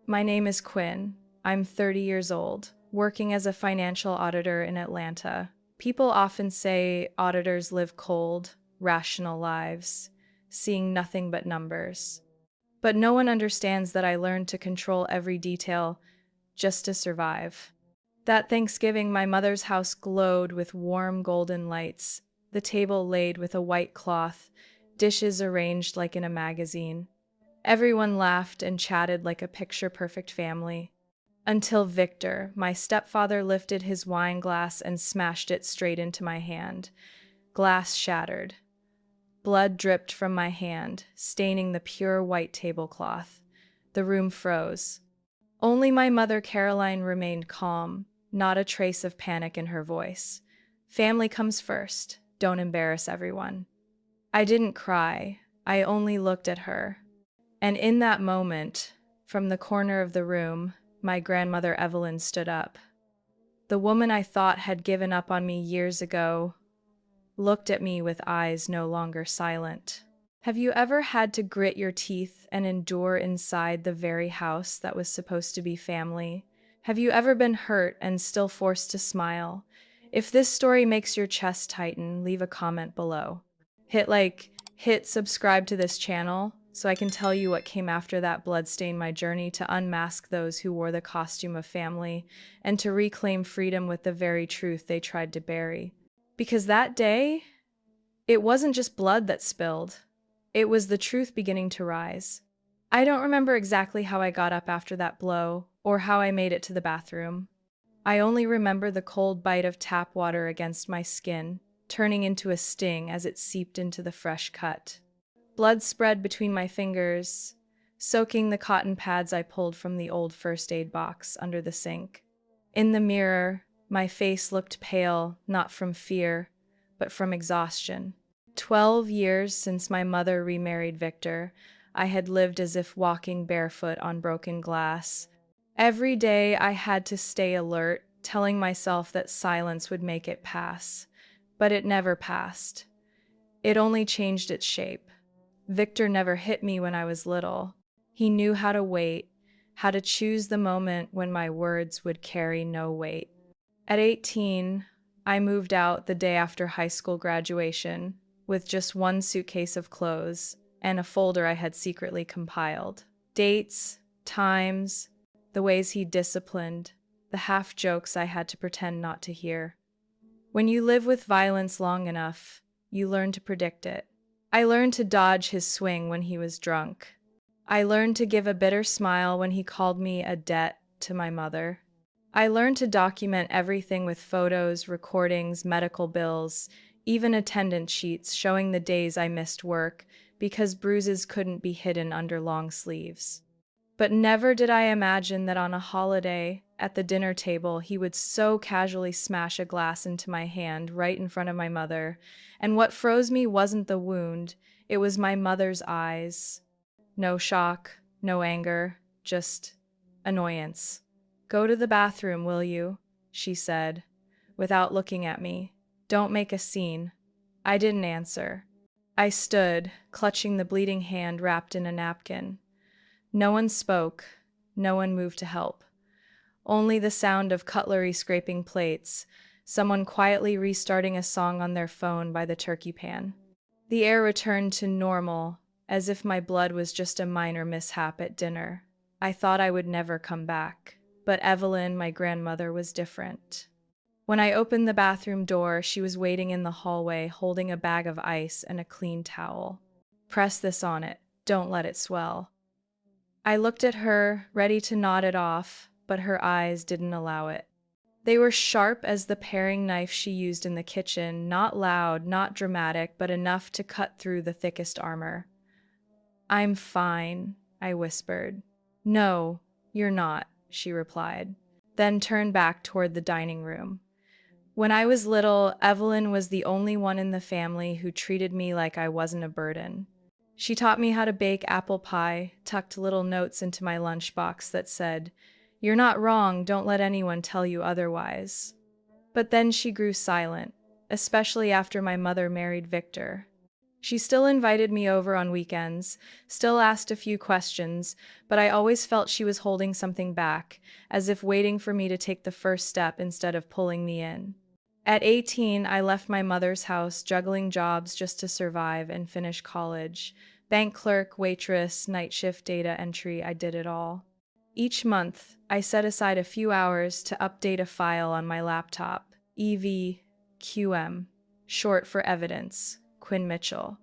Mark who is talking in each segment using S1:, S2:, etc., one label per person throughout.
S1: My name is Quinn. I'm 30 years old, working as a financial auditor in Atlanta. People often say auditors live cold, rational lives, seeing nothing but numbers. But no one understands that I learned to control every detail just to survive. That Thanksgiving, my mother's house glowed with warm golden lights, the table laid with a white cloth, dishes arranged like in a magazine. Everyone laughed and chatted like a picture-perfect family. Until Victor, my stepfather, lifted his wine glass and smashed it straight into my hand. Glass shattered. Blood dripped from my hand, staining the pure white tablecloth. The room froze. Only my mother, Caroline, remained calm, not a trace of panic in her voice. Family comes first. Don't embarrass everyone. I didn't cry. I only looked at her. And in that moment, from the corner of the room, my grandmother Evelyn stood up. The woman I thought had given up on me years ago looked at me with eyes no longer silent. Have you ever had to grit your teeth and endure inside the very house that was supposed to be family? Have you ever been hurt and still forced to smile? If this story makes your chest tighten, leave a comment below. Hit subscribe to this channel so I can tell you what came after that bloodstain, my journey to unmask those who wore the costume of family and to reclaim freedom with the very truth they tried to bury. Because that day, it wasn't just blood that spilled. It was the truth beginning to rise. I don't remember exactly how I got up after that blow or how I made it to the bathroom. I only remember the cold bite of tap water against my skin, turning into a sting as it seeped into the fresh cut. Blood spread between my fingers, soaking the cotton pads I pulled from the old first aid box under the sink. In the mirror, my face looked pale, not from fear, but from exhaustion. 12 years since my mother remarried Victor, I had lived as if walking barefoot on broken glass. Every day I had to stay alert, telling myself that silence would make it pass. But it never passed. It only changed its shape. Victor never hit me when I was little. He knew how to wait, how to choose the moment when my words would carry no weight. At 18, I moved out the day after high school graduation with just one suitcase of clothes and a folder I had secretly compiled. Dates, times, the ways he disciplined, the half-jokes I had to pretend not to hear. When you live with violence long enough, you learn to predict it. I learned to dodge his swing when he was drunk. I learned to give a bitter smile when he called me a debt to my mother. I learned to document everything with photos, recordings, medical bills, even attendance sheets showing the days I missed work because bruises couldn't be hidden under long sleeves. But never did I imagine that on a holiday, at the dinner table, he would so casually smash a glass into my hand right in front of my mother. And what froze me wasn't the wound, it was my mother's eyes. No shock, no anger, just annoyance. "Go to the bathroom, will you?" she said, without looking at me. "Don't make a scene." I didn't answer. I stood, clutching the bleeding hand wrapped in a napkin. No one spoke, no one moved to help. Only the sound of cutlery scraping plates, someone quietly restarting a song on their phone by the turkey pan. The air returned to normal, as if my blood was just a minor mishap at dinner. I thought I would never come back, but Evelyn, my grandmother, was different. When I opened the bathroom door, she was waiting in the hallway, holding a bag of ice and a clean towel. "Press this on it. Don't let it swell." I looked at her, ready to nod it off, but her eyes didn't allow it. They were sharp as the paring knife she used in the kitchen, not loud, not dramatic, but enough to cut through the thickest armor. "I'm fine," I whispered. "No, you're not," she replied, then turned back toward the dining room. When I was little, Evelyn was the only one in the family who treated me like I wasn't a burden. She taught me how to bake apple pie, tucked little notes into my lunchbox that said, "You're not wrong, don't let anyone tell you otherwise." But then she grew silent, especially after my mother married Victor. She still invited me over on weekends, still asked a few questions, but I always felt she was holding something back, as if waiting for me to take the first step instead of pulling me in. At 18, I left my mother's house, juggling jobs just to survive and finish college. Bank clerk, waitress, night shift data entry, I did it all. Each month, I set aside a few hours to update a file on my laptop, EVQM, short for evidence, Quinn Mitchell.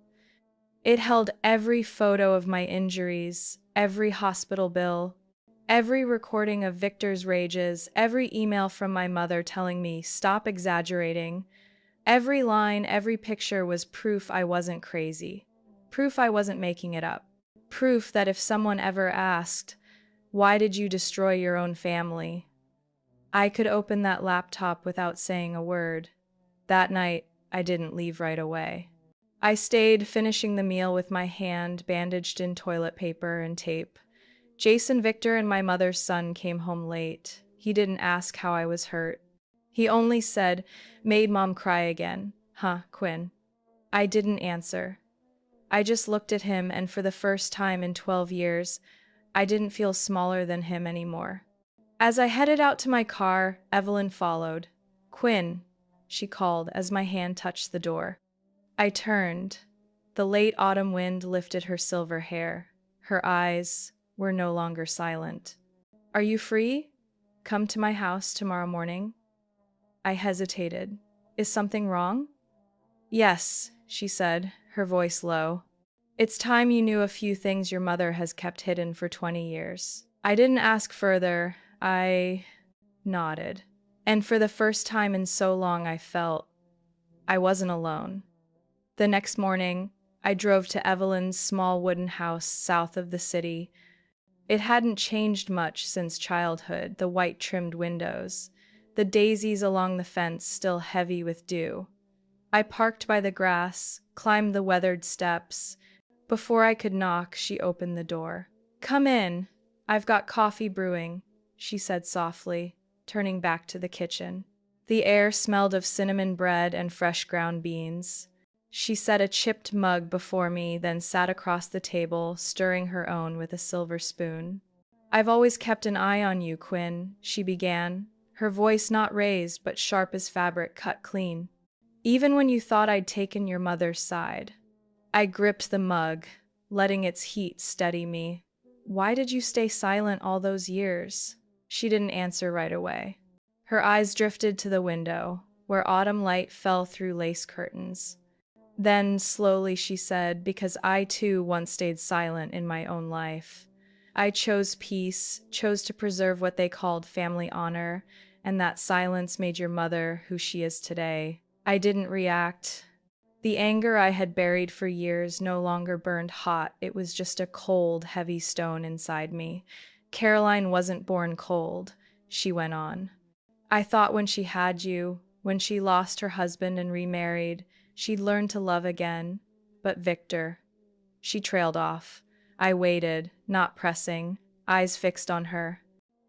S1: It held every photo of my injuries, every hospital bill, every recording of Victor's rages, every email from my mother telling me, stop exaggerating. Every line, every picture was proof I wasn't crazy. Proof I wasn't making it up. Proof that if someone ever asked, why did you destroy your own family? I could open that laptop without saying a word. That night, I didn't leave right away. I stayed, finishing the meal with my hand bandaged in toilet paper and tape. Jason Victor and my mother's son came home late. He didn't ask how I was hurt. He only said, made mom cry again. Huh, Quinn. I didn't answer. I just looked at him, and for the first time in 12 years, I didn't feel smaller than him anymore. As I headed out to my car, Evelyn followed. Quinn, she called as my hand touched the door. I turned. The late autumn wind lifted her silver hair. Her eyes were no longer silent. Are you free? Come to my house tomorrow morning? I hesitated. Is something wrong? Yes, she said, her voice low. It's time you knew a few things your mother has kept hidden for 20 years. I didn't ask further. I nodded. And for the first time in so long, I felt I wasn't alone. The next morning, I drove to Evelyn's small wooden house south of the city. It hadn't changed much since childhood, the white-trimmed windows, the daisies along the fence still heavy with dew. I parked by the grass, climbed the weathered steps. Before I could knock, she opened the door. Come in. I've got coffee brewing, she said softly, turning back to the kitchen. The air smelled of cinnamon bread and fresh ground beans. She set a chipped mug before me, then sat across the table, stirring her own with a silver spoon. I've always kept an eye on you, Quinn, she began, her voice not raised but sharp as fabric cut clean. Even when you thought I'd taken your mother's side. I gripped the mug, letting its heat steady me. Why did you stay silent all those years? She didn't answer right away. Her eyes drifted to the window, where autumn light fell through lace curtains. Then, slowly, she said, because I too once stayed silent in my own life. I chose peace, chose to preserve what they called family honor, and that silence made your mother who she is today. I didn't react. The anger I had buried for years no longer burned hot. It was just a cold, heavy stone inside me. Caroline wasn't born cold, she went on. I thought when she had you, when she lost her husband and remarried, she'd learn to love again. But Victor. She trailed off. I waited, not pressing, eyes fixed on her.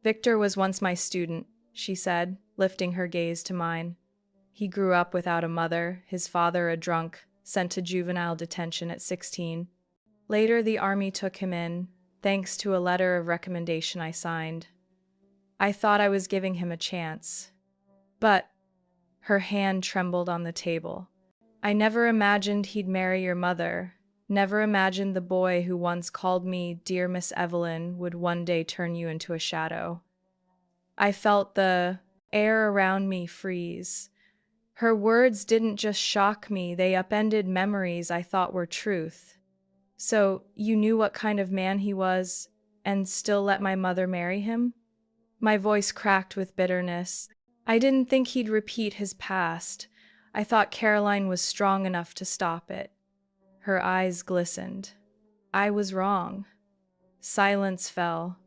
S1: Victor was once my student, she said, lifting her gaze to mine. He grew up without a mother, his father a drunk, sent to juvenile detention at 16. Later, the army took him in, thanks to a letter of recommendation I signed. I thought I was giving him a chance. But her hand trembled on the table. I never imagined he'd marry your mother, never imagined the boy who once called me Dear Miss Evelyn would one day turn you into a shadow. I felt the air around me freeze. Her words didn't just shock me, they upended memories I thought were truth. So, you knew what kind of man he was, and still let my mother marry him? My voice cracked with bitterness. I didn't think he'd repeat his past. I thought Caroline was strong enough to stop it. Her eyes glistened. I was wrong. Silence fell.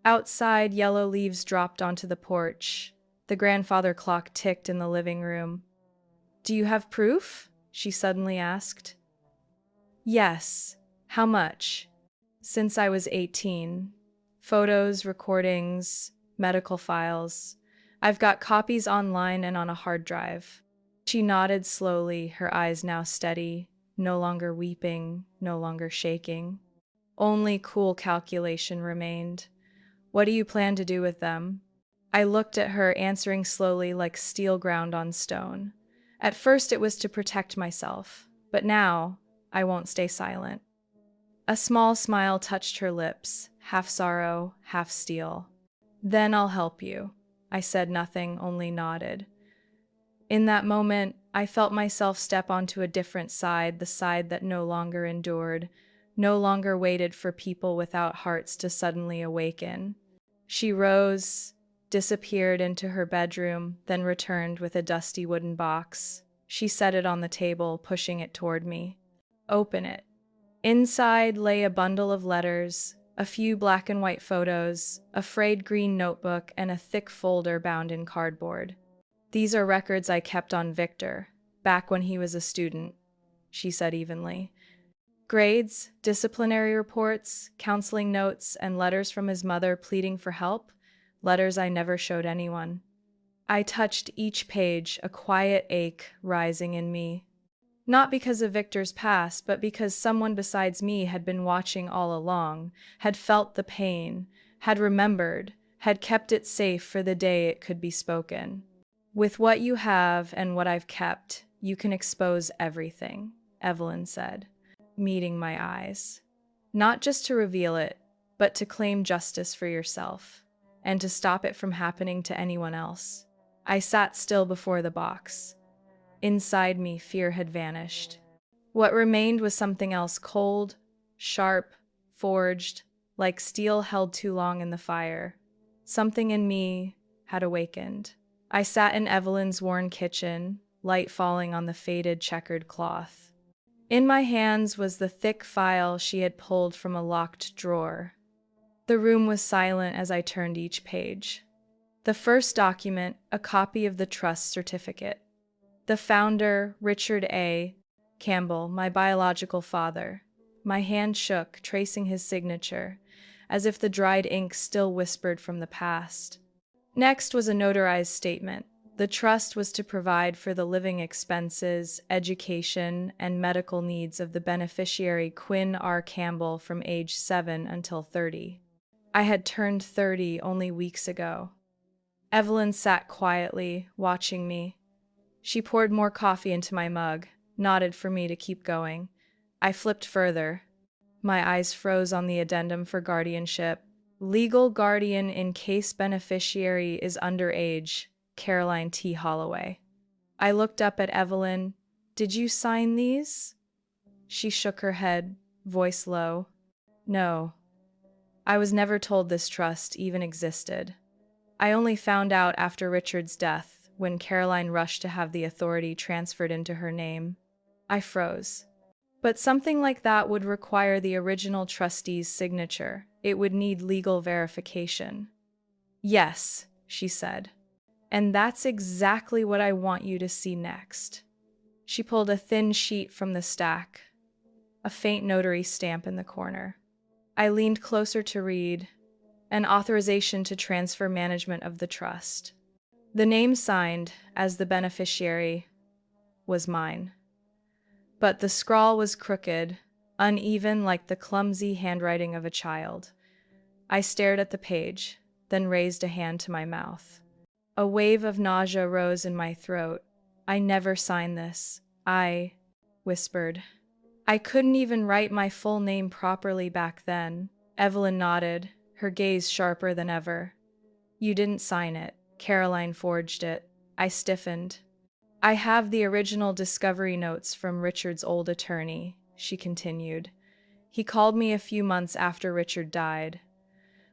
S1: Outside, yellow leaves dropped onto the porch. The grandfather clock ticked in the living room. Do you have proof? She suddenly asked. Yes. How much? Since I was 18. Photos, recordings, medical files. I've got copies online and on a hard drive. She nodded slowly, her eyes now steady. no longer weeping, no longer shaking. Only cool calculation remained. What do you plan to do with them? I looked at her, answering slowly like steel ground on stone. At first it was to protect myself, but now I won't stay silent. A small smile touched her lips, half sorrow, half steel. Then I'll help you. I said nothing, only nodded. In that moment, I felt myself step onto a different side, the side that no longer endured, no longer waited for people without hearts to suddenly awaken. She rose, disappeared into her bedroom, then returned with a dusty wooden box. She set it on the table, pushing it toward me. Open it. Inside lay a bundle of letters, a few black and white photos, a frayed green notebook, and a thick folder bound in cardboard. These are records I kept on Victor, back when he was a student, she said evenly. Grades, disciplinary reports, counseling notes, and letters from his mother pleading for help, letters I never showed anyone. I touched each page, a quiet ache rising in me. Not because of Victor's past, but because someone besides me had been watching all along, had felt the pain, had remembered, had kept it safe for the day it could be spoken. With what you have and what I've kept, you can expose everything, Evelyn said, meeting my eyes. Not just to reveal it, but to claim justice for yourself, and to stop it from happening to anyone else. I sat still before the box. Inside me, fear had vanished. What remained was something else, cold, sharp, forged, like steel held too long in the fire. Something in me had awakened. I sat in Evelyn's worn kitchen, light falling on the faded checkered cloth. In my hands was the thick file she had pulled from a locked drawer. The room was silent as I turned each page. The first document, a copy of the trust certificate. The founder, Richard A. Campbell, my biological father. My hand shook, tracing his signature, as if the dried ink still whispered from the past. Next was a notarized statement. The trust was to provide for the living expenses, education, and medical needs of the beneficiary Quinn R. Campbell from age 7 until 30. I had turned 30 only weeks ago. Evelyn sat quietly, watching me. She poured more coffee into my mug, nodded for me to keep going. I flipped further. My eyes froze on the addendum for guardianship. Legal guardian in case beneficiary is underage, Caroline T. Holloway. I looked up at Evelyn. Did you sign these? She shook her head, voice low. No. I was never told this trust even existed. I only found out after Richard's death, when Caroline rushed to have the authority transferred into her name. I froze. But something like that would require the original trustee's signature. It would need legal verification. Yes, she said. And that's exactly what I want you to see next. She pulled a thin sheet from the stack, a faint notary stamp in the corner. I leaned closer to read, an authorization to transfer management of the trust. The name signed as the beneficiary was mine. But the scrawl was crooked, uneven like the clumsy handwriting of a child. I stared at the page, then raised a hand to my mouth. A wave of nausea rose in my throat. I never signed this. I whispered. I couldn't even write my full name properly back then. Evelyn nodded, her gaze sharper than ever. You didn't sign it. Caroline forged it. I stiffened. I have the original discovery notes from Richard's old attorney, she continued. He called me a few months after Richard died.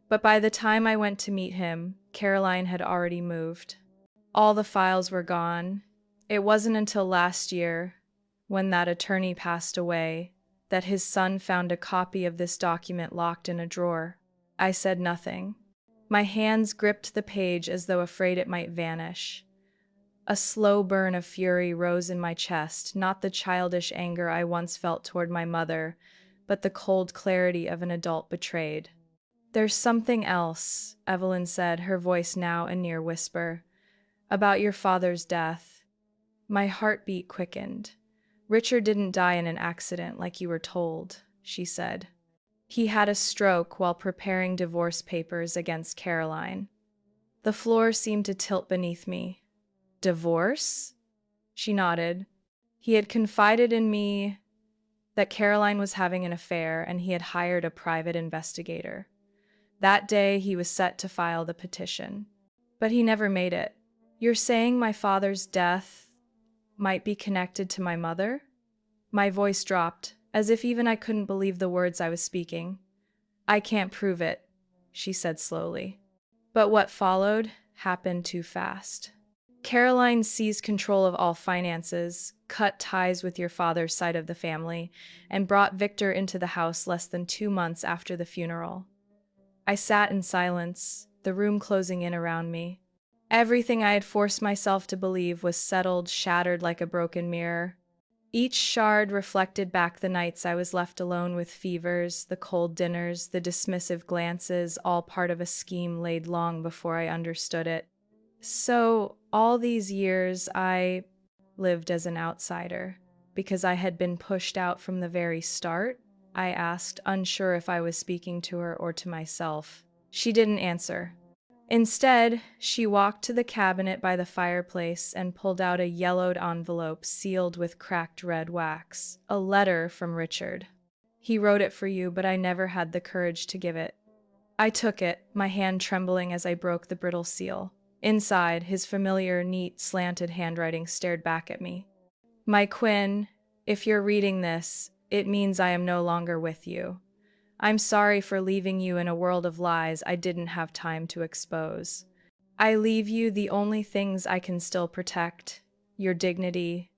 S1: But by the time I went to meet him, Caroline had already moved. All the files were gone. It wasn't until last year, when that attorney passed away, that his son found a copy of this document locked in a drawer. I said nothing. My hands gripped the page as though afraid it might vanish. A slow burn of fury rose in my chest, not the childish anger I once felt toward my mother, but the cold clarity of an adult betrayed. There's something else, Evelyn said, her voice now a near whisper, about your father's death. My heartbeat quickened. Richard didn't die in an accident like you were told, she said. He had a stroke while preparing divorce papers against Caroline. The floor seemed to tilt beneath me. Divorce? She nodded. He had confided in me that Caroline was having an affair and he had hired a private investigator. That day, he was set to file the petition. But he never made it. You're saying my father's death might be connected to my mother? My voice dropped, as if even I couldn't believe the words I was speaking. I can't prove it, she said slowly. But what followed happened too fast. Caroline seized control of all finances, cut ties with your father's side of the family, and brought Victor into the house less than 2 months after the funeral. I sat in silence, the room closing in around me. Everything I had forced myself to believe was settled, shattered like a broken mirror. Each shard reflected back the nights I was left alone with fevers, the cold dinners, the dismissive glances, all part of a scheme laid long before I understood it. So, all these years, I lived as an outsider. Because I had been pushed out from the very start? I asked, unsure if I was speaking to her or to myself. She didn't answer. Instead, she walked to the cabinet by the fireplace and pulled out a yellowed envelope sealed with cracked red wax. A letter from Richard. He wrote it for you, but I never had the courage to give it. I took it, my hand trembling as I broke the brittle seal. Inside, his familiar, neat, slanted handwriting stared back at me. My Quinn, if you're reading this, it means I am no longer with you. I'm sorry for leaving you in a world of lies I didn't have time to expose. I leave you the only things I can still protect, your dignity,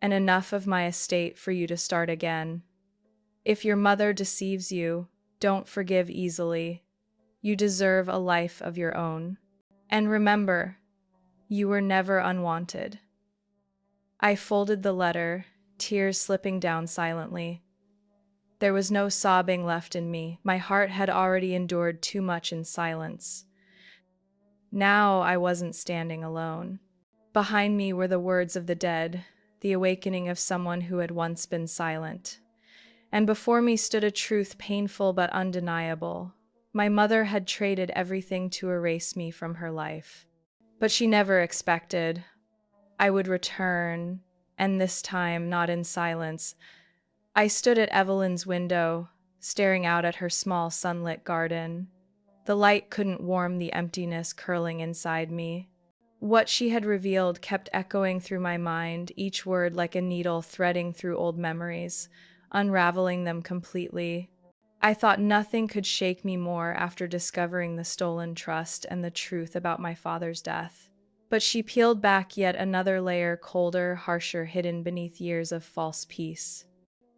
S1: and enough of my estate for you to start again. If your mother deceives you, don't forgive easily. You deserve a life of your own. And remember, you were never unwanted. I folded the letter, tears slipping down silently. There was no sobbing left in me. My heart had already endured too much in silence. Now I wasn't standing alone. Behind me were the words of the dead, the awakening of someone who had once been silent. And before me stood a truth painful but undeniable. My mother had traded everything to erase me from her life. But she never expected I would return, and this time not in silence. I stood at Evelyn's window, staring out at her small sunlit garden. The light couldn't warm the emptiness curling inside me. What she had revealed kept echoing through my mind, each word like a needle threading through old memories, unraveling them completely. I thought nothing could shake me more after discovering the stolen trust and the truth about my father's death. But she peeled back yet another layer, colder, harsher, hidden beneath years of false peace.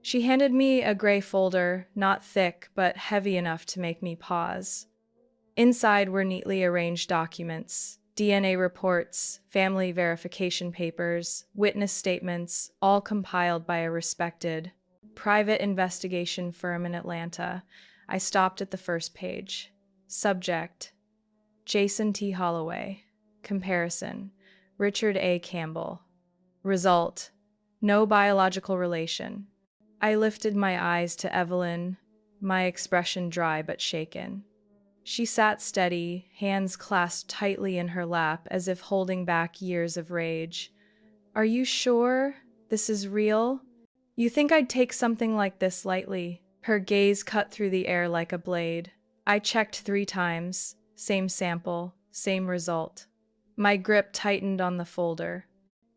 S1: She handed me a gray folder, not thick, but heavy enough to make me pause. Inside were neatly arranged documents, DNA reports, family verification papers, witness statements, all compiled by a respected, private investigation firm in Atlanta. I stopped at the first page. Subject: Jason T. Holloway. Comparison: Richard A. Campbell. Result: no biological relation. I lifted my eyes to Evelyn, my expression dry but shaken. She sat steady, hands clasped tightly in her lap as if holding back years of rage. Are you sure this is real? You think I'd take something like this lightly? Her gaze cut through the air like a blade. I checked 3 times. Same sample, same result. My grip tightened on the folder.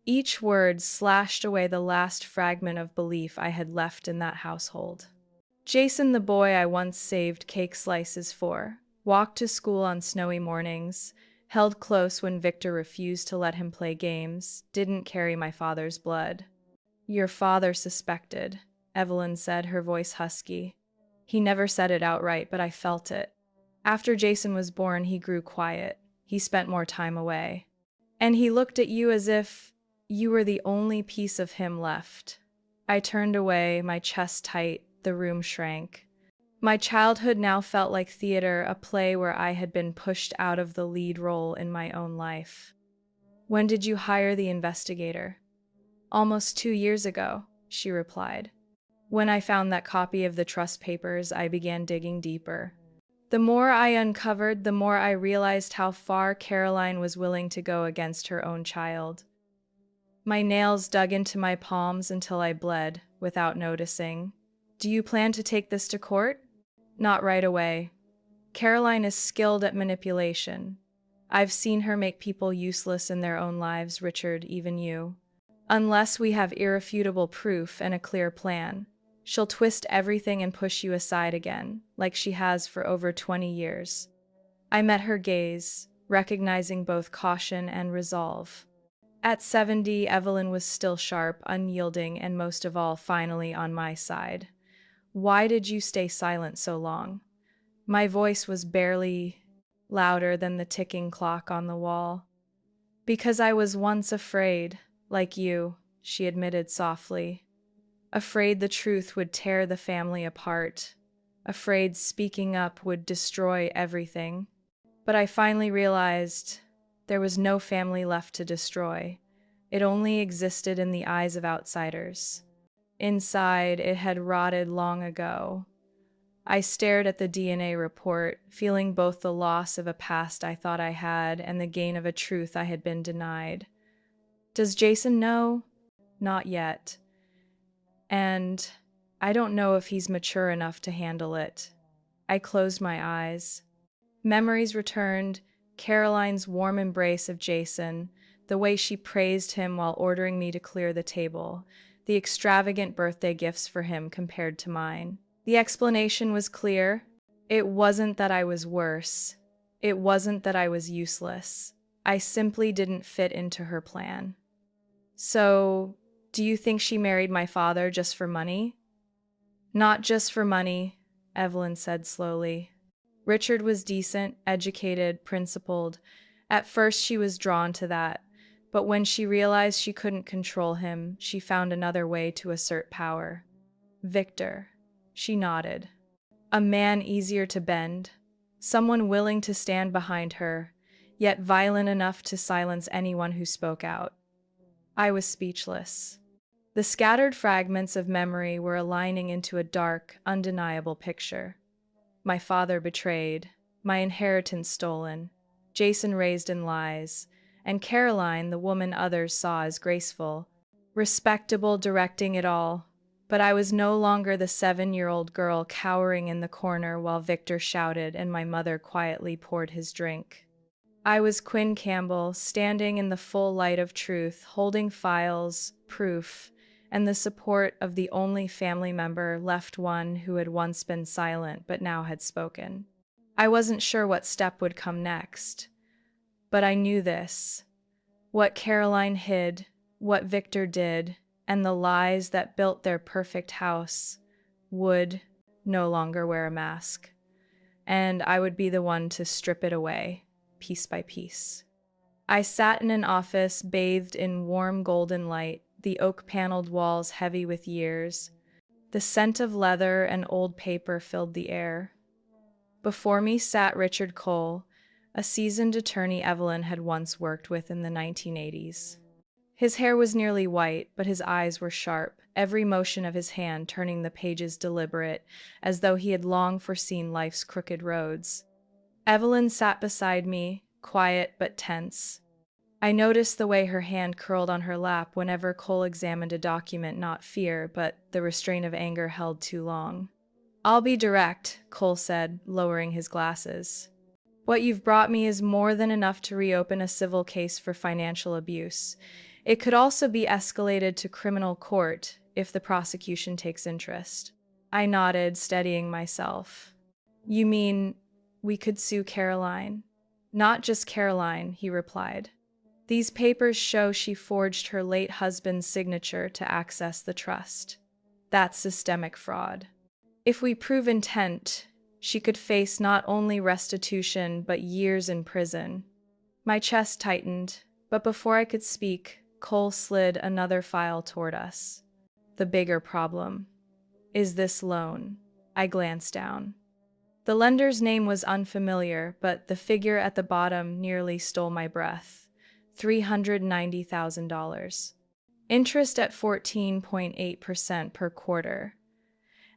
S1: Each word slashed away the last fragment of belief I had left in that household. Jason, the boy I once saved cake slices for, walked to school on snowy mornings, held close when Victor refused to let him play games, didn't carry my father's blood. Your father suspected, Evelyn said, her voice husky. He never said it outright, but I felt it. After Jason was born, he grew quiet. He spent more time away. And he looked at you as if you were the only piece of him left. I turned away, my chest tight, the room shrank. My childhood now felt like theater, a play where I had been pushed out of the lead role in my own life. When did you hire the investigator? Almost 2 years ago, she replied. When I found that copy of the trust papers, I began digging deeper. The more I uncovered, the more I realized how far Caroline was willing to go against her own child. My nails dug into my palms until I bled, without noticing. Do you plan to take this to court? Not right away. Caroline is skilled at manipulation. I've seen her make people useless in their own lives, Richard, even you. Unless we have irrefutable proof and a clear plan, she'll twist everything and push you aside again, like she has for over 20 years. I met her gaze, recognizing both caution and resolve. At 70, Evelyn was still sharp, unyielding, and most of all, finally on my side. Why did you stay silent so long? My voice was barely louder than the ticking clock on the wall. Because I was once afraid, like you, she admitted softly. Afraid the truth would tear the family apart. Afraid speaking up would destroy everything. But I finally realized there was no family left to destroy. It only existed in the eyes of outsiders. Inside, it had rotted long ago. I stared at the DNA report, feeling both the loss of a past I thought I had and the gain of a truth I had been denied. Does Jason know? Not yet. And I don't know if he's mature enough to handle it. I closed my eyes. Memories returned, Caroline's warm embrace of Jason, the way she praised him while ordering me to clear the table, the extravagant birthday gifts for him compared to mine. The explanation was clear. It wasn't that I was worse. It wasn't that I was useless. I simply didn't fit into her plan. So, do you think she married my father just for money? Not just for money, Evelyn said slowly. Richard was decent, educated, principled. At first she was drawn to that, but when she realized she couldn't control him, she found another way to assert power. Victor. She nodded. A man easier to bend, someone willing to stand behind her, yet violent enough to silence anyone who spoke out. I was speechless. The scattered fragments of memory were aligning into a dark, undeniable picture. My father betrayed, my inheritance stolen, Jason raised in lies, and Caroline, the woman others saw as graceful, respectable, directing it all. But I was no longer the 7-year-old girl cowering in the corner while Victor shouted and my mother quietly poured his drink. I was Quinn Campbell, standing in the full light of truth, holding files, proof, and the support of the only family member left, one who had once been silent but now had spoken. I wasn't sure what step would come next, but I knew this. What Caroline hid, what Victor did, and the lies that built their perfect house would no longer wear a mask, and I would be the one to strip it away, piece by piece. I sat in an office bathed in warm golden light, the oak-paneled walls heavy with years. The scent of leather and old paper filled the air. Before me sat Richard Cole, a seasoned attorney Evelyn had once worked with in the 1980s. His hair was nearly white, but his eyes were sharp, every motion of his hand turning the pages deliberate, as though he had long foreseen life's crooked roads. Evelyn sat beside me, quiet but tense. I noticed the way her hand curled on her lap whenever Cole examined a document, not fear, but the restraint of anger held too long. "I'll be direct," Cole said, lowering his glasses. "What you've brought me is more than enough to reopen a civil case for financial abuse. It could also be escalated to criminal court if the prosecution takes interest." I nodded, steadying myself. "You mean we could sue Caroline?" "Not just Caroline," he replied. "These papers show she forged her late husband's signature to access the trust. That's systemic fraud. If we prove intent, she could face not only restitution but years in prison." My chest tightened, but before I could speak, Cole slid another file toward us. "The bigger problem is this loan." I glanced down. The lender's name was unfamiliar, but the figure at the bottom nearly stole my breath. $390,000. interest at 14.8% per quarter,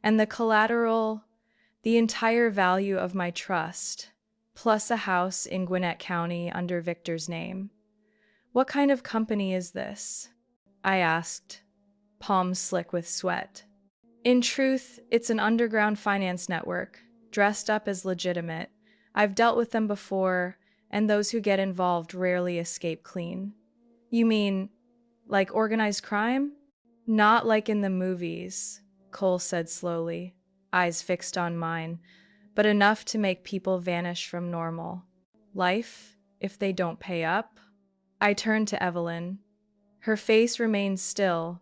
S1: and the collateral, the entire value of my trust, plus a house in Gwinnett County under Victor's name. What kind of company is this? I asked, palms slick with sweat. In truth, it's an underground finance network, dressed up as legitimate. I've dealt with them before, and those who get involved rarely escape clean. You mean, like organized crime? Not like in the movies, Cole said slowly, eyes fixed on mine, but enough to make people vanish from normal life if they don't pay up. I turned to Evelyn. Her face remained still,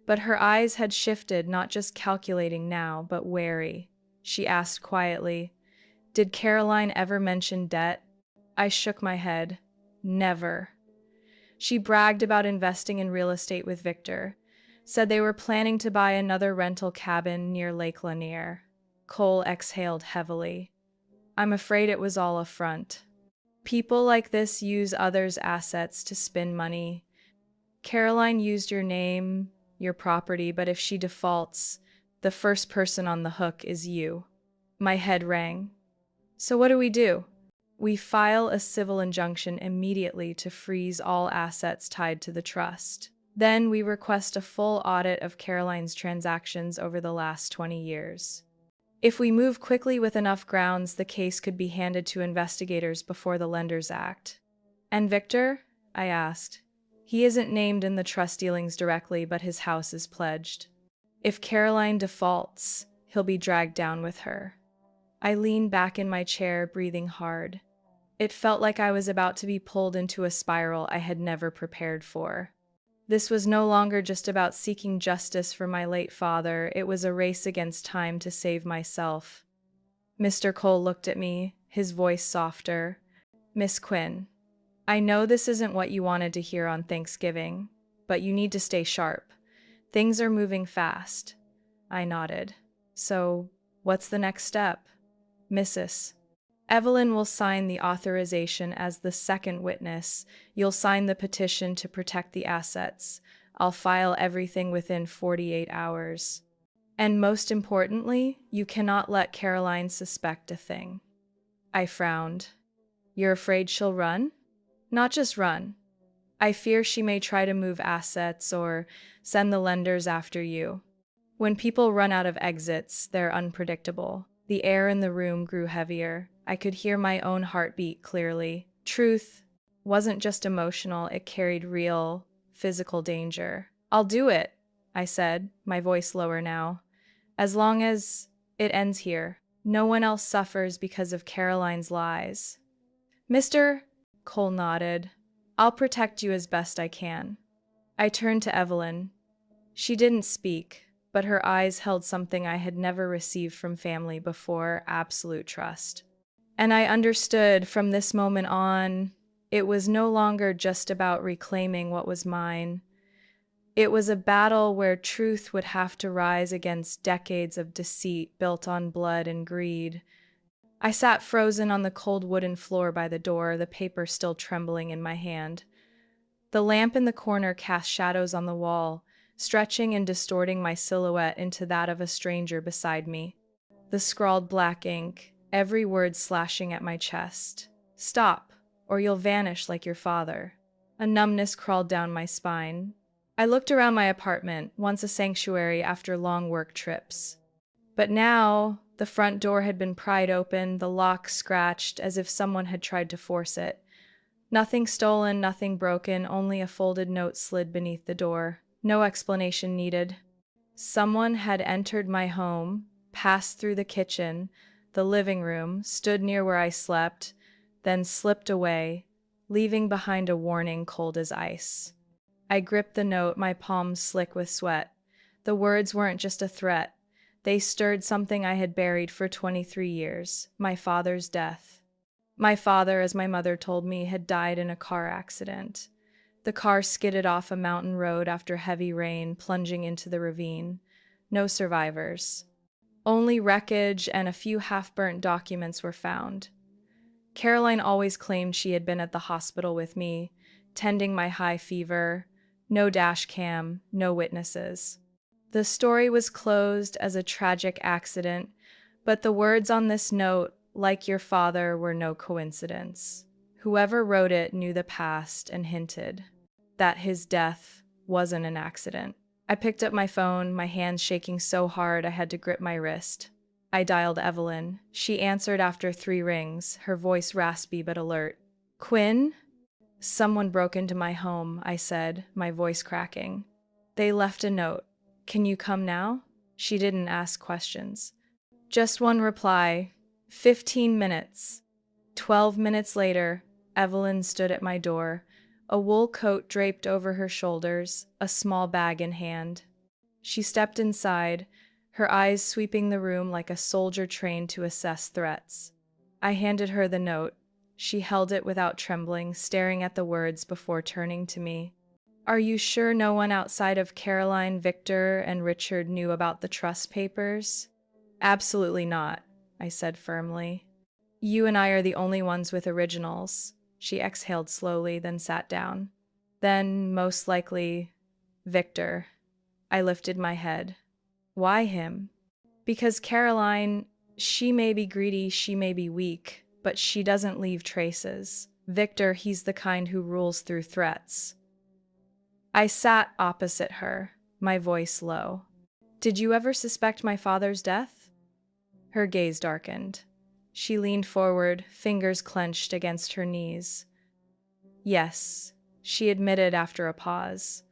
S1: but her eyes had shifted, not just calculating now, but wary. She asked quietly, "Did Caroline ever mention debt?" I shook my head. Never. She bragged about investing in real estate with Victor, said they were planning to buy another rental cabin near Lake Lanier. Cole exhaled heavily. I'm afraid it was all a front. People like this use others' assets to spin money. Caroline used your name, your property, but if she defaults, the first person on the hook is you. My head rang. So what do? We file a civil injunction immediately to freeze all assets tied to the trust. Then we request a full audit of Caroline's transactions over the last 20 years. If we move quickly with enough grounds, the case could be handed to investigators before the Lenders Act. And Victor? I asked. He isn't named in the trust dealings directly, but his house is pledged. If Caroline defaults, he'll be dragged down with her. I leaned back in my chair, breathing hard. It felt like I was about to be pulled into a spiral I had never prepared for. This was no longer just about seeking justice for my late father, it was a race against time to save myself. Mr. Cole looked at me, his voice softer. Miss Quinn, I know this isn't what you wanted to hear on Thanksgiving, but you need to stay sharp. Things are moving fast. I nodded. So, what's the next step? Mrs. Evelyn will sign the authorization as the second witness. You'll sign the petition to protect the assets. I'll file everything within 48 hours. And most importantly, you cannot let Caroline suspect a thing. I frowned. You're afraid she'll run? Not just run. I fear she may try to move assets or send the lenders after you. When people run out of exits, they're unpredictable. The air in the room grew heavier. I could hear my own heartbeat clearly. Truth wasn't just emotional, it carried real, physical danger. I'll do it, I said, my voice lower now. As long as it ends here. No one else suffers because of Caroline's lies. Mr. Cole nodded. I'll protect you as best I can. I turned to Evelyn. She didn't speak, but her eyes held something I had never received from family before, absolute trust. And I understood from this moment on, it was no longer just about reclaiming what was mine. It was a battle where truth would have to rise against decades of deceit built on blood and greed. I sat frozen on the cold wooden floor by the door, the paper still trembling in my hand. The lamp in the corner cast shadows on the wall, stretching and distorting my silhouette into that of a stranger beside me. The scrawled black ink, every word slashing at my chest. Stop, or you'll vanish like your father. A numbness crawled down my spine. I looked around my apartment, once a sanctuary after long work trips. But now, the front door had been pried open, the lock scratched as if someone had tried to force it. Nothing stolen, nothing broken, only a folded note slid beneath the door. No explanation needed. Someone had entered my home, passed through the kitchen, the living room, stood near where I slept, then slipped away, leaving behind a warning cold as ice. I gripped the note, my palms slick with sweat. The words weren't just a threat. They stirred something I had buried for 23 years, my father's death. My father, as my mother told me, had died in a car accident. The car skidded off a mountain road after heavy rain, plunging into the ravine. No survivors. Only wreckage and a few half-burnt documents were found. Caroline always claimed she had been at the hospital with me, tending my high fever, No dash cam, no witnesses. The story was closed as a tragic accident, but the words on this note, like your father, were no coincidence. Whoever wrote it knew the past and hinted that his death wasn't an accident. I picked up my phone, my hands shaking so hard I had to grip my wrist. I dialed Evelyn. She answered after 3 rings, her voice raspy but alert. Quinn? Someone broke into my home, I said, my voice cracking. They left a note. Can you come now? She didn't ask questions. Just one reply. 15 minutes. 12 minutes later, Evelyn stood at my door, a wool coat draped over her shoulders, a small bag in hand. She stepped inside, her eyes sweeping the room like a soldier trained to assess threats. I handed her the note. She held it without trembling, staring at the words before turning to me. Are you sure no one outside of Caroline, Victor, and Richard knew about the trust papers? Absolutely not, I said firmly. You and I are the only ones with originals. She exhaled slowly, then sat down. Then, most likely, Victor. I lifted my head. Why him? Because Caroline, she may be greedy, she may be weak, but she doesn't leave traces. Victor, he's the kind who rules through threats. I sat opposite her, my voice low. Did you ever suspect my father's death? Her gaze darkened. She leaned forward, fingers clenched against her knees. Yes, she admitted after a pause.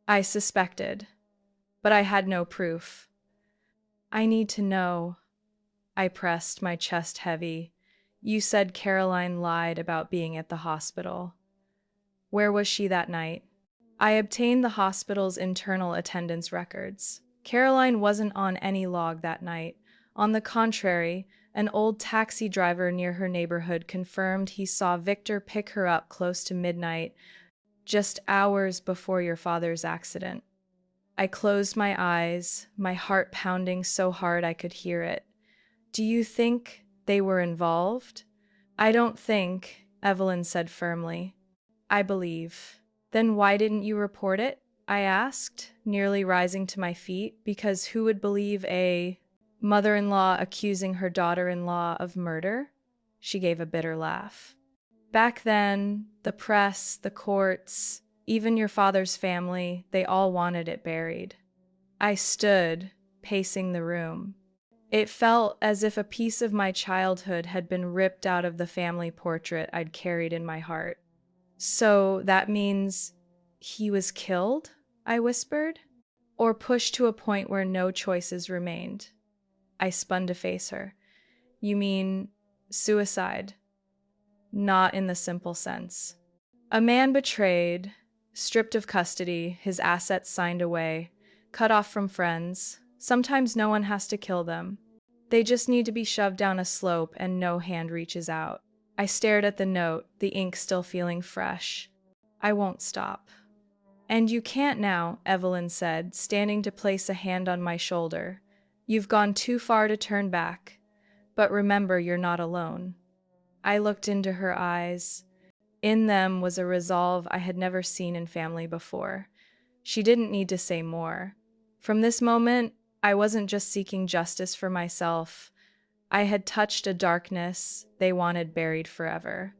S1: I suspected, but I had no proof. I need to know. I pressed, my chest heavy. You said Caroline lied about being at the hospital. Where was she that night? I obtained the hospital's internal attendance records. Caroline wasn't on any log that night. On the contrary, an old taxi driver near her neighborhood confirmed he saw Victor pick her up close to midnight, just hours before your father's accident. I closed my eyes, my heart pounding so hard I could hear it. Do you think they were involved? I don't think, Evelyn said firmly. I believe. Then why didn't you report it? I asked, nearly rising to my feet, because who would believe a mother-in-law accusing her daughter-in-law of murder? She gave a bitter laugh. Back then, the press, the courts, even your father's family, they all wanted it buried. I stood, pacing the room. It felt as if a piece of my childhood had been ripped out of the family portrait I'd carried in my heart. So that means he was killed? I whispered. Or pushed to a point where no choices remained. I spun to face her. You mean suicide? Not in the simple sense. A man betrayed, stripped of custody, his assets signed away, cut off from friends. Sometimes no one has to kill them. They just need to be shoved down a slope and no hand reaches out. I stared at the note, the ink still feeling fresh. I won't stop. And you can't now, Evelyn said, standing to place a hand on my shoulder. You've gone too far to turn back. But remember, you're not alone. I looked into her eyes. In them was a resolve I had never seen in family before. She didn't need to say more. From this moment, I wasn't just seeking justice for myself. I had touched a darkness they wanted buried forever.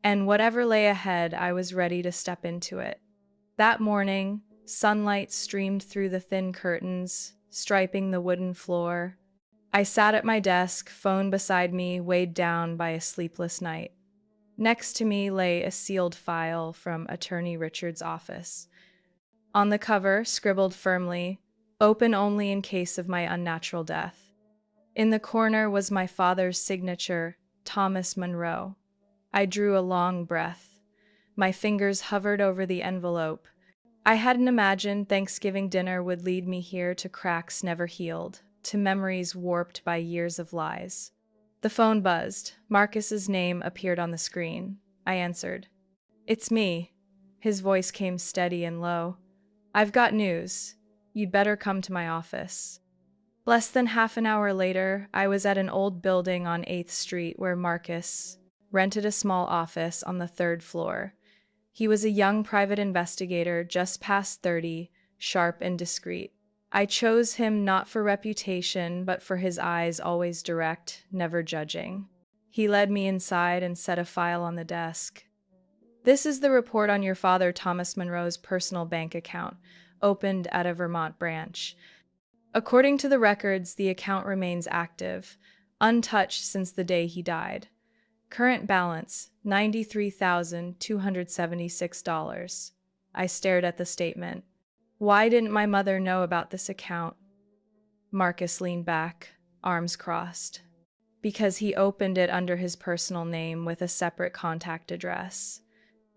S1: And whatever lay ahead, I was ready to step into it. That morning, sunlight streamed through the thin curtains, striping the wooden floor. I sat at my desk, phone beside me, weighed down by a sleepless night. Next to me lay a sealed file from Attorney Richard's office. On the cover, scribbled firmly, "Open only in case of my unnatural death." In the corner was my father's signature, Thomas Monroe. I drew a long breath. My fingers hovered over the envelope. I hadn't imagined Thanksgiving dinner would lead me here to cracks never healed, to memories warped by years of lies. The phone buzzed. Marcus's name appeared on the screen. I answered. "It's me." His voice came steady and low. "I've got news. You'd better come to my office." Less than half an hour later, I was at an old building on 8th Street where Marcus rented a small office on the 3rd floor. He was a young private investigator, just past 30, sharp and discreet. I chose him not for reputation, but for his eyes always direct, never judging. He led me inside and set a file on the desk. This is the report on your father, Thomas Monroe's personal bank account, opened at a Vermont branch. According to the records, the account remains active, untouched since the day he died. Current balance, $93,276. I stared at the statement. Why didn't my mother know about this account? Marcus leaned back, arms crossed. Because he opened it under his personal name with a separate contact address.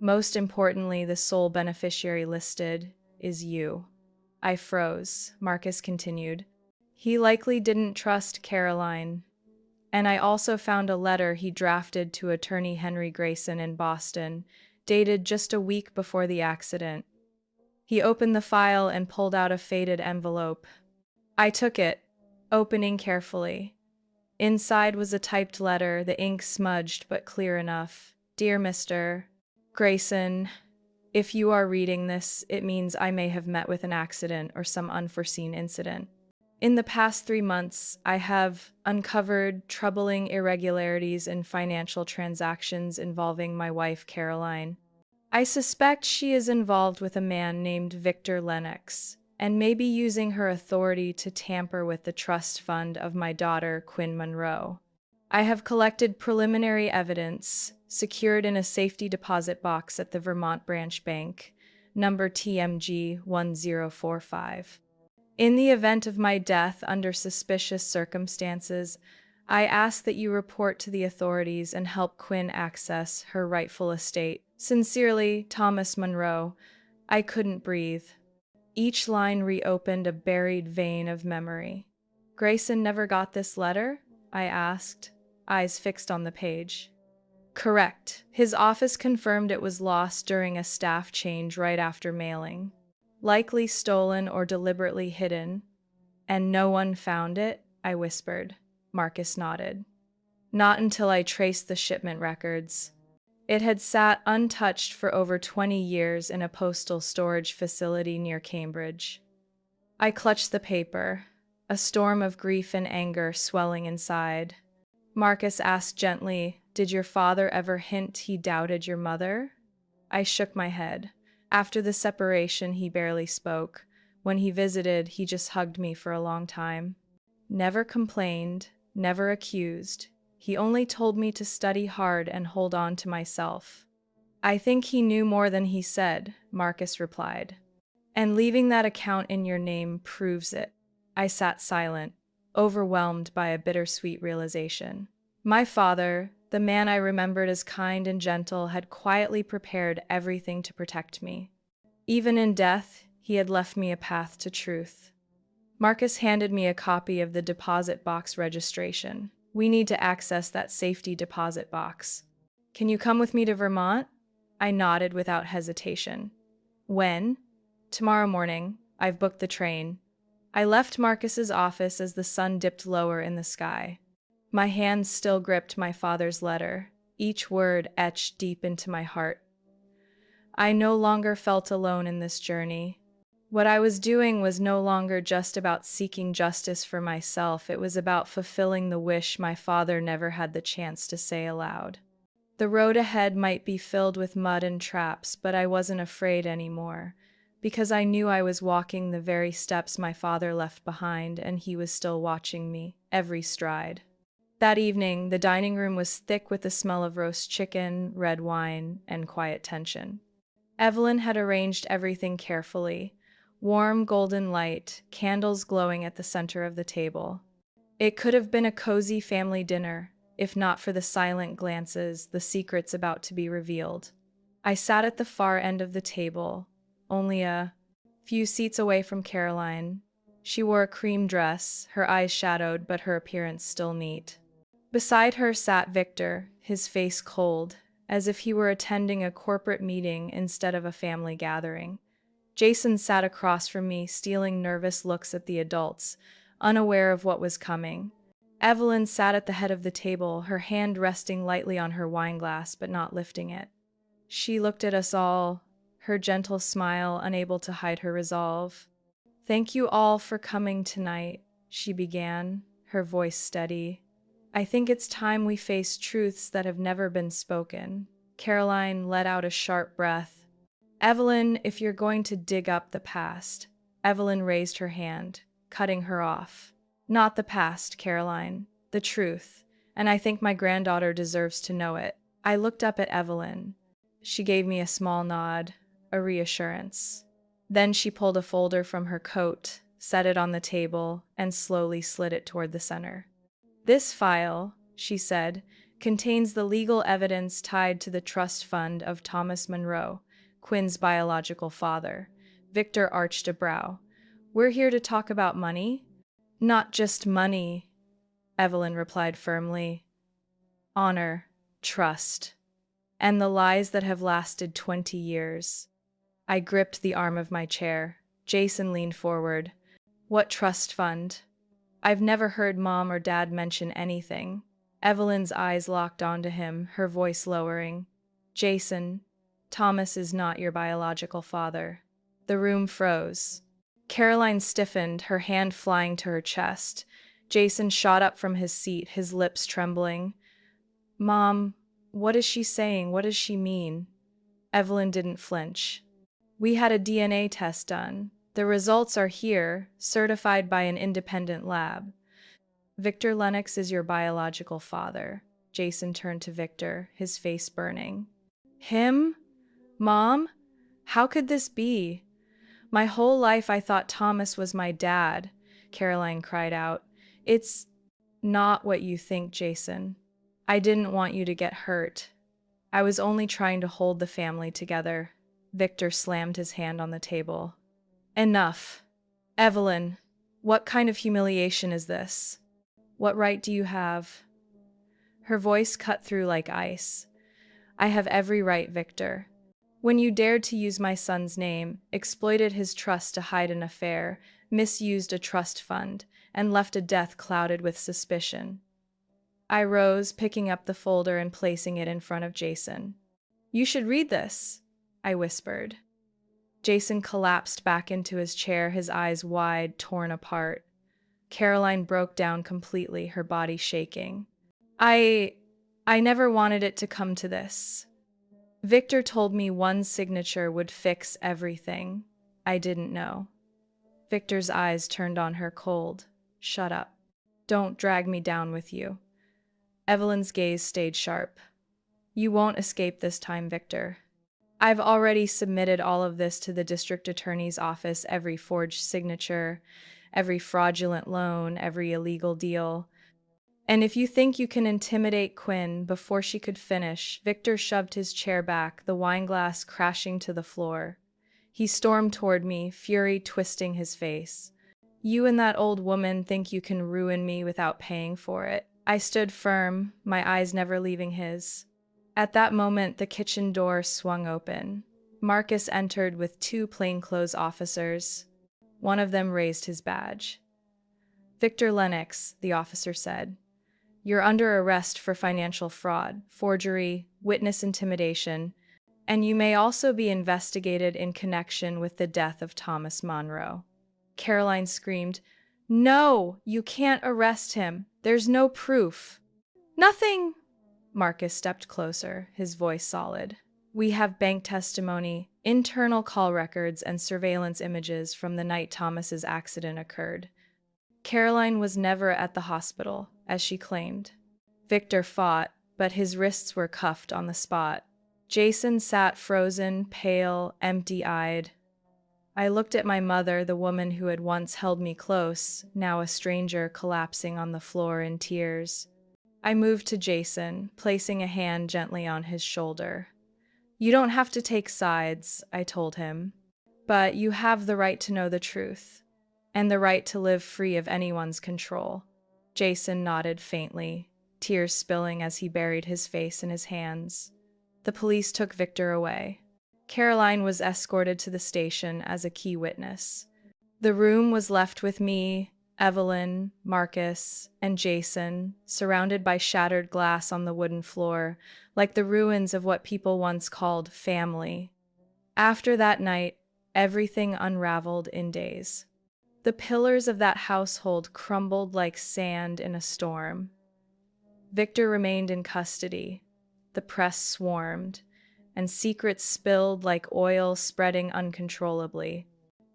S1: Most importantly, the sole beneficiary listed is you. I froze. Marcus continued. He likely didn't trust Caroline. And I also found a letter he drafted to attorney Henry Grayson in Boston, dated just a week before the accident. He opened the file and pulled out a faded envelope. I took it, opening carefully. Inside was a typed letter, the ink smudged but clear enough. Dear Mr. Grayson, if you are reading this, it means I may have met with an accident or some unforeseen incident. In the past 3 months, I have uncovered troubling irregularities in financial transactions involving my wife, Caroline. I suspect she is involved with a man named Victor Lennox, and may be using her authority to tamper with the trust fund of my daughter, Quinn Monroe. I have collected preliminary evidence, secured in a safety deposit box at the Vermont Branch Bank, number TMG 1045. In the event of my death under suspicious circumstances, I ask that you report to the authorities and help Quinn access her rightful estate. Sincerely, Thomas Monroe. I couldn't breathe. Each line reopened a buried vein of memory. Grayson never got this letter? I asked, eyes fixed on the page. Correct. His office confirmed it was lost during a staff change right after mailing. Likely stolen or deliberately hidden. And no one found it? I whispered. Marcus nodded. Not until I traced the shipment records. It had sat untouched for over 20 years in a postal storage facility near Cambridge. I clutched the paper, a storm of grief and anger swelling inside. Marcus asked gently, "Did your father ever hint he doubted your mother?" I shook my head. After the separation, he barely spoke. When he visited, he just hugged me for a long time. Never complained, never accused. He only told me to study hard and hold on to myself. I think he knew more than he said, Marcus replied. And leaving that account in your name proves it. I sat silent, overwhelmed by a bittersweet realization. My father, the man I remembered as kind and gentle, had quietly prepared everything to protect me. Even in death, he had left me a path to truth. Marcus handed me a copy of the deposit box registration. We need to access that safety deposit box. Can you come with me to Vermont? I nodded without hesitation. When? Tomorrow morning. I've booked the train. I left Marcus's office as the sun dipped lower in the sky. My hands still gripped my father's letter, each word etched deep into my heart. I no longer felt alone in this journey. What I was doing was no longer just about seeking justice for myself, it was about fulfilling the wish my father never had the chance to say aloud. The road ahead might be filled with mud and traps, but I wasn't afraid anymore, because I knew I was walking the very steps my father left behind, and he was still watching me, every stride. That evening, the dining room was thick with the smell of roast chicken, red wine, and quiet tension. Evelyn had arranged everything carefully. Warm golden light, candles glowing at the center of the table. It could have been a cozy family dinner, if not for the silent glances, the secrets about to be revealed. I sat at the far end of the table, only a few seats away from Caroline. She wore a cream dress, her eyes shadowed, but her appearance still neat. Beside her sat Victor, his face cold, as if he were attending a corporate meeting instead of a family gathering. Jason sat across from me, stealing nervous looks at the adults, unaware of what was coming. Evelyn sat at the head of the table, her hand resting lightly on her wineglass but not lifting it. She looked at us all, her gentle smile unable to hide her resolve. "Thank you all for coming tonight," she began, her voice steady. "I think it's time we face truths that have never been spoken." Caroline let out a sharp breath. "Evelyn, if you're going to dig up the past." Evelyn raised her hand, cutting her off. "Not the past, Caroline. The truth. And I think my granddaughter deserves to know it." I looked up at Evelyn. She gave me a small nod, a reassurance. Then she pulled a folder from her coat, set it on the table, and slowly slid it toward the center. "This file," she said, "contains the legal evidence tied to the trust fund of Thomas Monroe, Quinn's biological father." Victor arched a brow. "We're here to talk about money?" "Not just money," Evelyn replied firmly. "Honor, trust, and the lies that have lasted 20 years. I gripped the arm of my chair. Jason leaned forward. "What trust fund? I've never heard Mom or Dad mention anything." Evelyn's eyes locked onto him, her voice lowering. "Jason, Thomas is not your biological father." The room froze. Caroline stiffened, her hand flying to her chest. Jason shot up from his seat, his lips trembling. "Mom, what is she saying? What does she mean?" Evelyn didn't flinch. "We had a DNA test done. The results are here, certified by an independent lab. Victor Lennox is your biological father." Jason turned to Victor, his face burning. "Him? Mom? How could this be? My whole life I thought Thomas was my dad," Caroline cried out. "It's not what you think, Jason. I didn't want you to get hurt. I was only trying to hold the family together." Victor slammed his hand on the table. "Enough. Evelyn, what kind of humiliation is this? What right do you have?" Her voice cut through like ice. "I have every right, Victor. When you dared to use my son's name, exploited his trust to hide an affair, misused a trust fund, and left a death clouded with suspicion." I rose, picking up the folder and placing it in front of Jason. "You should read this," I whispered. Jason collapsed back into his chair, his eyes wide, torn apart. Caroline broke down completely, her body shaking. I never wanted it to come to this. Victor told me one signature would fix everything. I didn't know." Victor's eyes turned on her cold. "Shut up. Don't drag me down with you." Evelyn's gaze stayed sharp. "You won't escape this time, Victor. I've already submitted all of this to the district attorney's office, every forged signature, every fraudulent loan, every illegal deal. And if you think you can intimidate Quinn," before she could finish, Victor shoved his chair back, the wine glass crashing to the floor. He stormed toward me, fury twisting his face. "You and that old woman think you can ruin me without paying for it." I stood firm, my eyes never leaving his. At that moment, the kitchen door swung open. Marcus entered with 2 plainclothes officers. One of them raised his badge. "Victor Lennox," the officer said. "You're under arrest for financial fraud, forgery, witness intimidation, and you may also be investigated in connection with the death of Thomas Monroe." Caroline screamed, "No, you can't arrest him. There's no proof." "Nothing." Marcus stepped closer, his voice solid. "We have bank testimony, internal call records, and surveillance images from the night Thomas's accident occurred. Caroline was never at the hospital, as she claimed." Victor fought, but his wrists were cuffed on the spot. Jason sat frozen, pale, empty-eyed. I looked at my mother, the woman who had once held me close, now a stranger collapsing on the floor in tears. I moved to Jason, placing a hand gently on his shoulder. "You don't have to take sides," I told him, "but you have the right to know the truth, and the right to live free of anyone's control." Jason nodded faintly, tears spilling as he buried his face in his hands. The police took Victor away. Caroline was escorted to the station as a key witness. The room was left with me, Evelyn, Marcus, and Jason, surrounded by shattered glass on the wooden floor, like the ruins of what people once called family. After that night, everything unraveled in days. The pillars of that household crumbled like sand in a storm. Victor remained in custody. The press swarmed, and secrets spilled like oil spreading uncontrollably.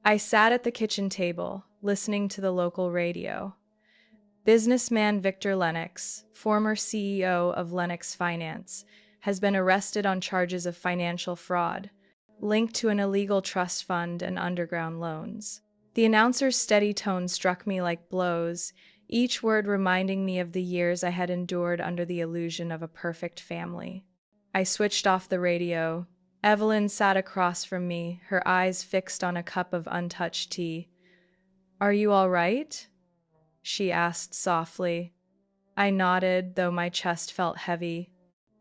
S1: I sat at the kitchen table, listening to the local radio. Businessman Victor Lennox, former CEO of Lennox Finance, has been arrested on charges of financial fraud, linked to an illegal trust fund and underground loans. The announcer's steady tone struck me like blows, each word reminding me of the years I had endured under the illusion of a perfect family. I switched off the radio. Evelyn sat across from me, her eyes fixed on a cup of untouched tea. "Are you all right?" she asked softly. I nodded, though my chest felt heavy.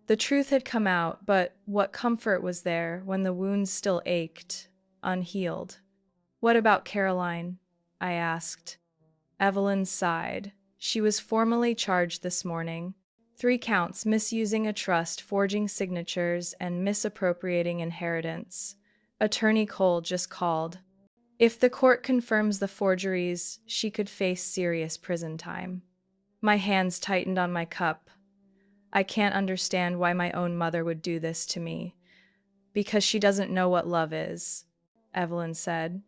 S1: The truth had come out, but what comfort was there when the wounds still ached, unhealed? "What about Caroline?" I asked. Evelyn sighed. She was formally charged this morning. 3 counts: misusing a trust, forging signatures, and misappropriating inheritance. Attorney Cole just called. If the court confirms the forgeries, she could face serious prison time. My hands tightened on my cup. I can't understand why my own mother would do this to me. "Because she doesn't know what love is," Evelyn said.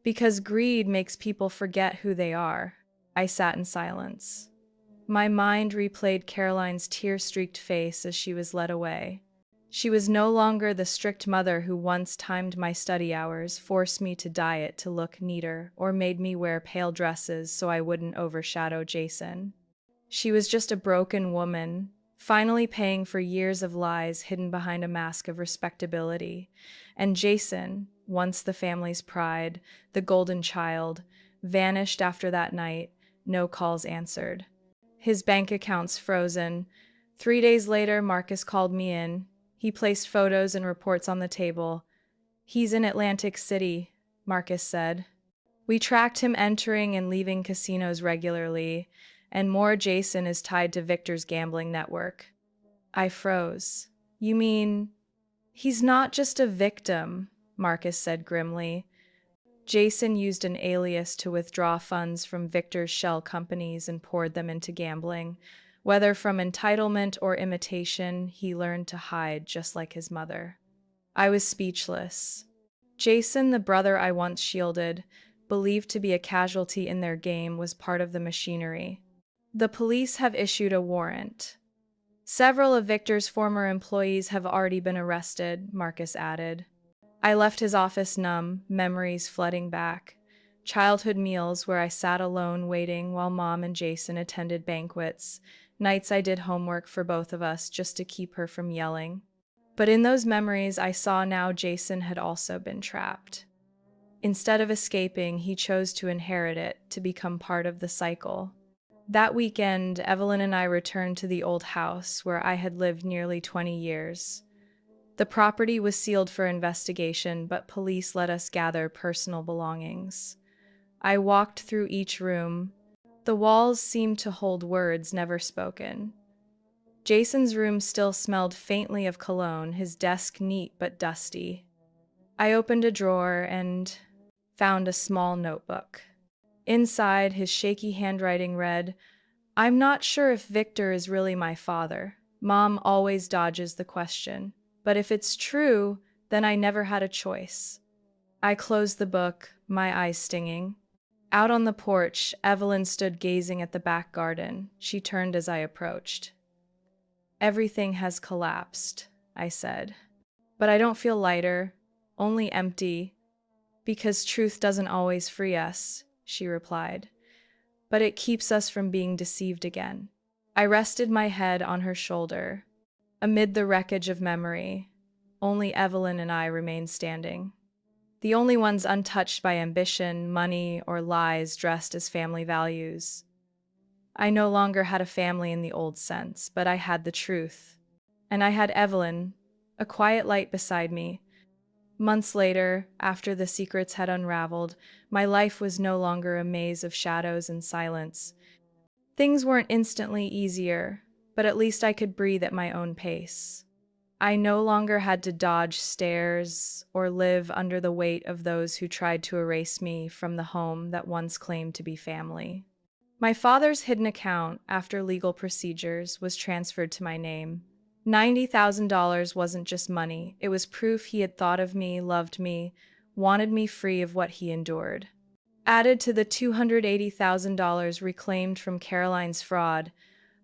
S1: "Because greed makes people forget who they are." I sat in silence. My mind replayed Caroline's tear-streaked face as she was led away. She was no longer the strict mother who once timed my study hours, forced me to diet to look neater, or made me wear pale dresses so I wouldn't overshadow Jason. She was just a broken woman, finally paying for years of lies hidden behind a mask of respectability. And Jason, once the family's pride, the golden child, vanished after that night, no calls answered. His bank accounts frozen. 3 days later, Marcus called me in. He placed photos and reports on the table. "He's in Atlantic City," Marcus said. "We tracked him entering and leaving casinos regularly, and more Jason is tied to Victor's gambling network." I froze. "You mean—" "He's not just a victim," Marcus said grimly. "Jason used an alias to withdraw funds from Victor's shell companies and poured them into gambling. Whether from entitlement or imitation, he learned to hide just like his mother." I was speechless. Jason, the brother I once shielded, believed to be a casualty in their game, was part of the machinery. "The police have issued a warrant. Several of Victor's former employees have already been arrested," Marcus added. I left his office numb, memories flooding back. Childhood meals where I sat alone waiting while Mom and Jason attended banquets. Nights I did homework for both of us just to keep her from yelling. But in those memories, I saw now Jason had also been trapped. Instead of escaping, he chose to inherit it, to become part of the cycle. That weekend, Evelyn and I returned to the old house where I had lived nearly 20 years. The property was sealed for investigation, but police let us gather personal belongings. I walked through each room. The walls seemed to hold words never spoken. Jason's room still smelled faintly of cologne, his desk neat but dusty. I opened a drawer and found a small notebook. Inside, his shaky handwriting read, "I'm not sure if Victor is really my father. Mom always dodges the question. But if it's true, then I never had a choice." I closed the book, my eyes stinging. Out on the porch, Evelyn stood gazing at the back garden. She turned as I approached. "Everything has collapsed," I said. "But I don't feel lighter, only empty." "Because truth doesn't always free us," she replied. "But it keeps us from being deceived again." I rested my head on her shoulder. Amid the wreckage of memory, only Evelyn and I remained standing. The only ones untouched by ambition, money, or lies dressed as family values. I no longer had a family in the old sense, but I had the truth. And I had Evelyn, a quiet light beside me. Months later, after the secrets had unraveled, my life was no longer a maze of shadows and silence. Things weren't instantly easier, but at least I could breathe at my own pace. I no longer had to dodge stares or live under the weight of those who tried to erase me from the home that once claimed to be family. My father's hidden account, after legal procedures, was transferred to my name. $90,000 wasn't just money, it was proof he had thought of me, loved me, wanted me free of what he endured. Added to the $280,000 reclaimed from Caroline's fraud,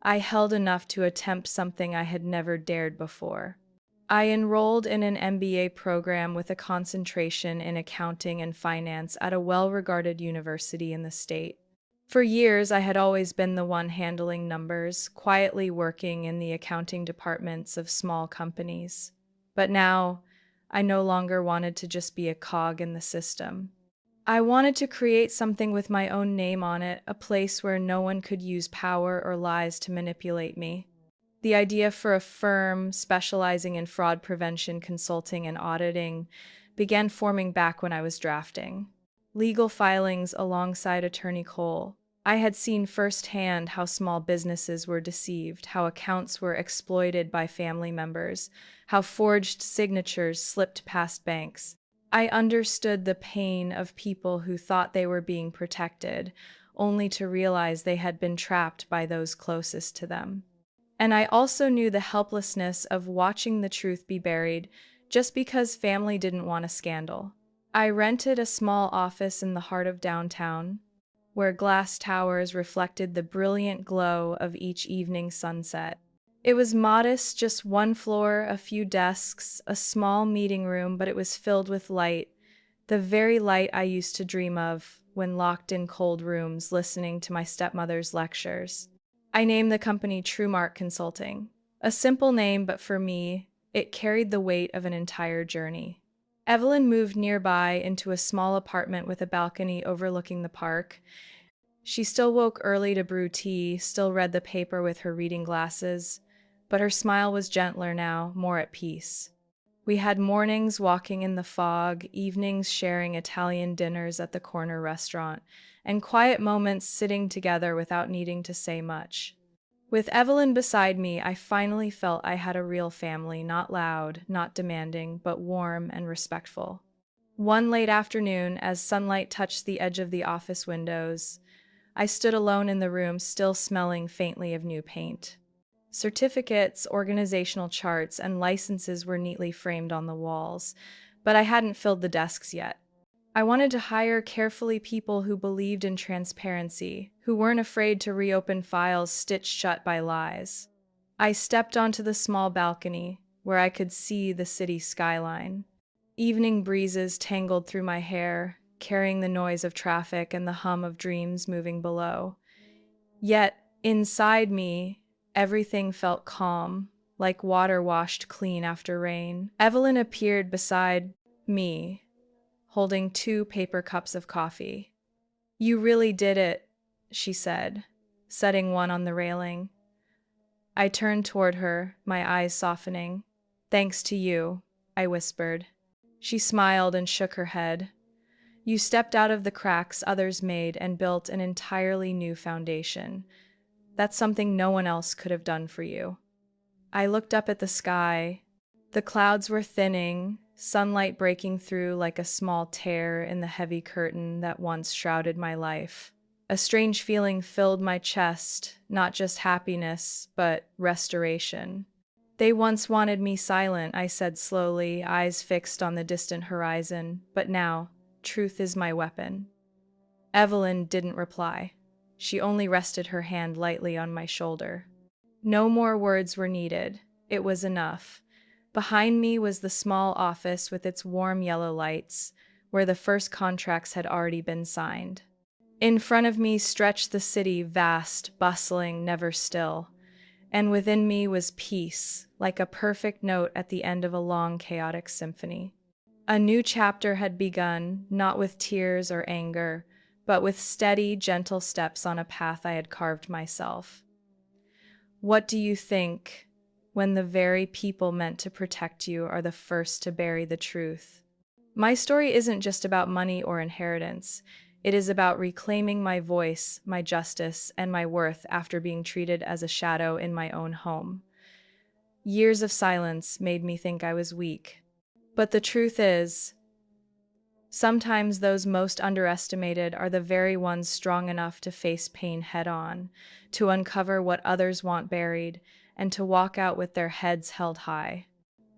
S1: I held enough to attempt something I had never dared before. I enrolled in an MBA program with a concentration in accounting and finance at a well-regarded university in the state. For years, I had always been the one handling numbers, quietly working in the accounting departments of small companies. But now, I no longer wanted to just be a cog in the system. I wanted to create something with my own name on it, a place where no one could use power or lies to manipulate me. The idea for a firm specializing in fraud prevention, consulting, and auditing began forming back when I was drafting legal filings alongside Attorney Cole. I had seen firsthand how small businesses were deceived, how accounts were exploited by family members, how forged signatures slipped past banks. I understood the pain of people who thought they were being protected, only to realize they had been trapped by those closest to them. And I also knew the helplessness of watching the truth be buried just because family didn't want a scandal. I rented a small office in the heart of downtown, where glass towers reflected the brilliant glow of each evening sunset. It was modest, just one floor, a few desks, a small meeting room, but it was filled with light, the very light I used to dream of when locked in cold rooms listening to my stepmother's lectures. I named the company TrueMark Consulting. A simple name, but for me, it carried the weight of an entire journey. Evelyn moved nearby into a small apartment with a balcony overlooking the park. She still woke early to brew tea, still read the paper with her reading glasses, but her smile was gentler now, more at peace. We had mornings walking in the fog, evenings sharing Italian dinners at the corner restaurant, and quiet moments sitting together without needing to say much. With Evelyn beside me, I finally felt I had a real family, not loud, not demanding, but warm and respectful. One late afternoon, as sunlight touched the edge of the office windows, I stood alone in the room, still smelling faintly of new paint. Certificates, organizational charts, and licenses were neatly framed on the walls, but I hadn't filled the desks yet. I wanted to hire carefully people who believed in transparency, who weren't afraid to reopen files stitched shut by lies. I stepped onto the small balcony, where I could see the city skyline. Evening breezes tangled through my hair, carrying the noise of traffic and the hum of dreams moving below. Yet, inside me, everything felt calm, like water washed clean after rain. Evelyn appeared beside me, holding two paper cups of coffee. "You really did it," she said, setting one on the railing. I turned toward her, my eyes softening. "Thanks to you," I whispered. She smiled and shook her head. "You stepped out of the cracks others made and built an entirely new foundation. That's something no one else could have done for you." I looked up at the sky. The clouds were thinning, sunlight breaking through like a small tear in the heavy curtain that once shrouded my life. A strange feeling filled my chest, not just happiness, but restoration. "They once wanted me silent," I said slowly, eyes fixed on the distant horizon, "but now, truth is my weapon." Evelyn didn't reply. She only rested her hand lightly on my shoulder. No more words were needed. It was enough. Behind me was the small office with its warm yellow lights, where the first contracts had already been signed. In front of me stretched the city, vast, bustling, never still. And within me was peace, like a perfect note at the end of a long, chaotic symphony. A new chapter had begun, not with tears or anger, but with steady, gentle steps on a path I had carved myself. What do you think when the very people meant to protect you are the first to bury the truth? My story isn't just about money or inheritance. It is about reclaiming my voice, my justice, and my worth after being treated as a shadow in my own home. Years of silence made me think I was weak. But the truth is, sometimes those most underestimated are the very ones strong enough to face pain head on, to uncover what others want buried, and to walk out with their heads held high.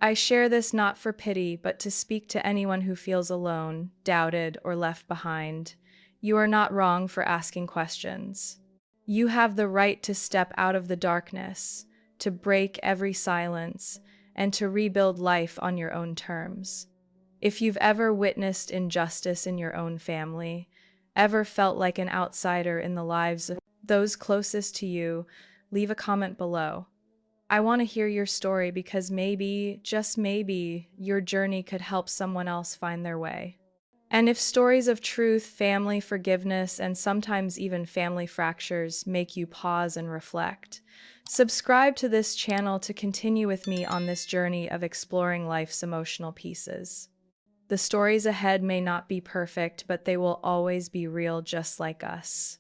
S1: I share this not for pity, but to speak to anyone who feels alone, doubted, or left behind. You are not wrong for asking questions. You have the right to step out of the darkness, to break every silence, and to rebuild life on your own terms. If you've ever witnessed injustice in your own family, ever felt like an outsider in the lives of those closest to you, leave a comment below. I want to hear your story because maybe, just maybe, your journey could help someone else find their way. And if stories of truth, family forgiveness, and sometimes even family fractures make you pause and reflect, subscribe to this channel to continue with me on this journey of exploring life's emotional pieces. The stories ahead may not be perfect, but they will always be real just like us.